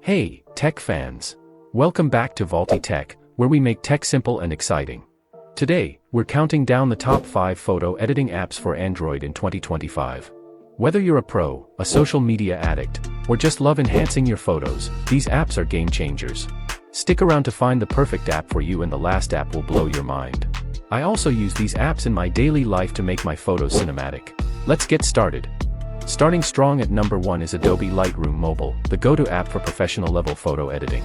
Hey, tech fans! Welcome back to Vaulty Tech, where we make tech simple and exciting. Today, we're counting down the top 5 photo editing apps for Android in 2025. Whether you're a pro, a social media addict, or just love enhancing your photos, these apps are game changers. Stick around to find the perfect app for you, and the last app will blow your mind. I also use these apps in my daily life to make my photos cinematic. Let's get started. Starting strong at number 1 is Adobe Lightroom Mobile, the go-to app for professional-level photo editing.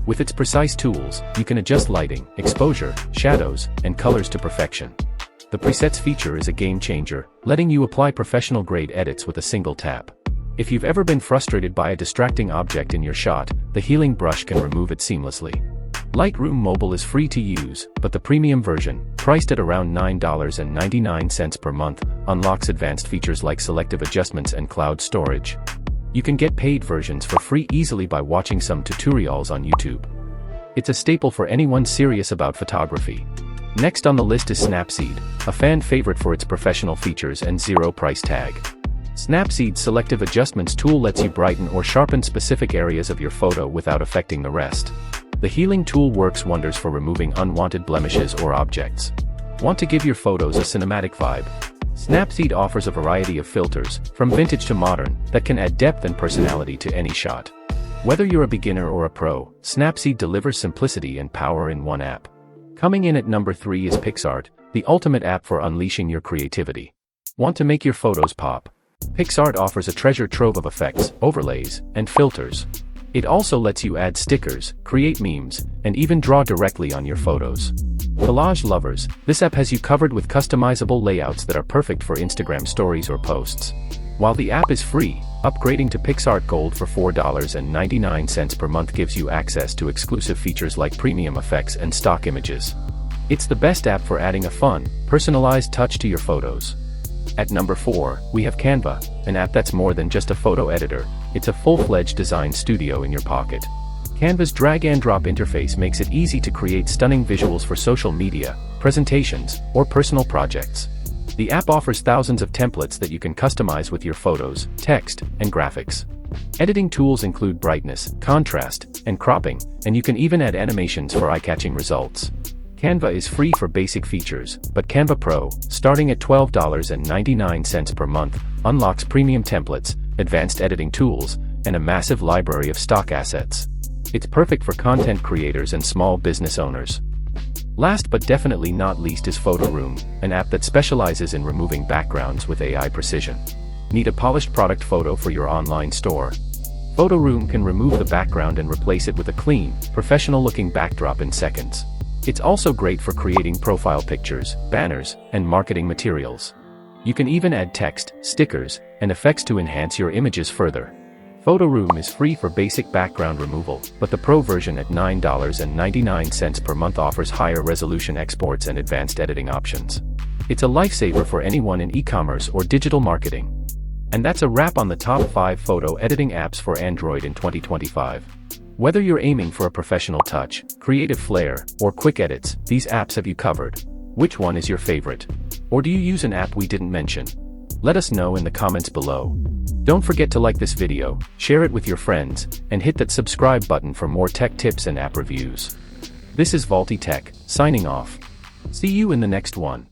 With its precise tools, you can adjust lighting, exposure, shadows, and colors to perfection. The presets feature is a game changer, letting you apply professional-grade edits with a single tap. If you've ever been frustrated by a distracting object in your shot, the healing brush can remove it seamlessly. Lightroom Mobile is free to use, but the premium version, priced at around $9.99 per month, unlocks advanced features like selective adjustments and cloud storage. You can get paid versions for free easily by watching some tutorials on YouTube. It's a staple for anyone serious about photography. Next on the list is Snapseed, a fan favorite for its professional features and zero price tag. Snapseed's selective adjustments tool lets you brighten or sharpen specific areas of your photo without affecting the rest. The healing tool works wonders for removing unwanted blemishes or objects. Want to give your photos a cinematic vibe? Snapseed offers a variety of filters, from vintage to modern, that can add depth and personality to any shot. Whether you're a beginner or a pro, Snapseed delivers simplicity and power in one app. Coming in at number 3 is PicsArt, the ultimate app for unleashing your creativity. Want to make your photos pop? PicsArt offers a treasure trove of effects, overlays, and filters. It also lets you add stickers, create memes, and even draw directly on your photos. Collage lovers, this app has you covered with customizable layouts that are perfect for Instagram stories or posts. While the app is free, upgrading to PicsArt Gold for $4.99 per month gives you access to exclusive features like premium effects and stock images. It's the best app for adding a fun, personalized touch to your photos. At number 4, we have Canva, an app that's more than just a photo editor, it's a full-fledged design studio in your pocket. Canva's drag-and-drop interface makes it easy to create stunning visuals for social media, presentations, or personal projects. The app offers thousands of templates that you can customize with your photos, text, and graphics. Editing tools include brightness, contrast, and cropping, and you can even add animations for eye-catching results. Canva is free for basic features, but Canva Pro, starting at $12.99 per month, unlocks premium templates, advanced editing tools, and a massive library of stock assets. It's perfect for content creators and small business owners. Last but definitely not least is PhotoRoom, an app that specializes in removing backgrounds with AI precision. Need a polished product photo for your online store? PhotoRoom can remove the background and replace it with a clean, professional-looking backdrop in seconds. It's also great for creating profile pictures, banners, and marketing materials. You can even add text, stickers, and effects to enhance your images further. PhotoRoom is free for basic background removal, but the Pro version at $9.99 per month offers higher resolution exports and advanced editing options. It's a lifesaver for anyone in e-commerce or digital marketing. And that's a wrap on the top 5 photo editing apps for Android in 2025. Whether you're aiming for a professional touch, creative flair, or quick edits, these apps have you covered. Which one is your favorite? Or do you use an app we didn't mention? Let us know in the comments below. Don't forget to like this video, share it with your friends, and hit that subscribe button for more tech tips and app reviews. This is Vaulty Tech, signing off. See you in the next one.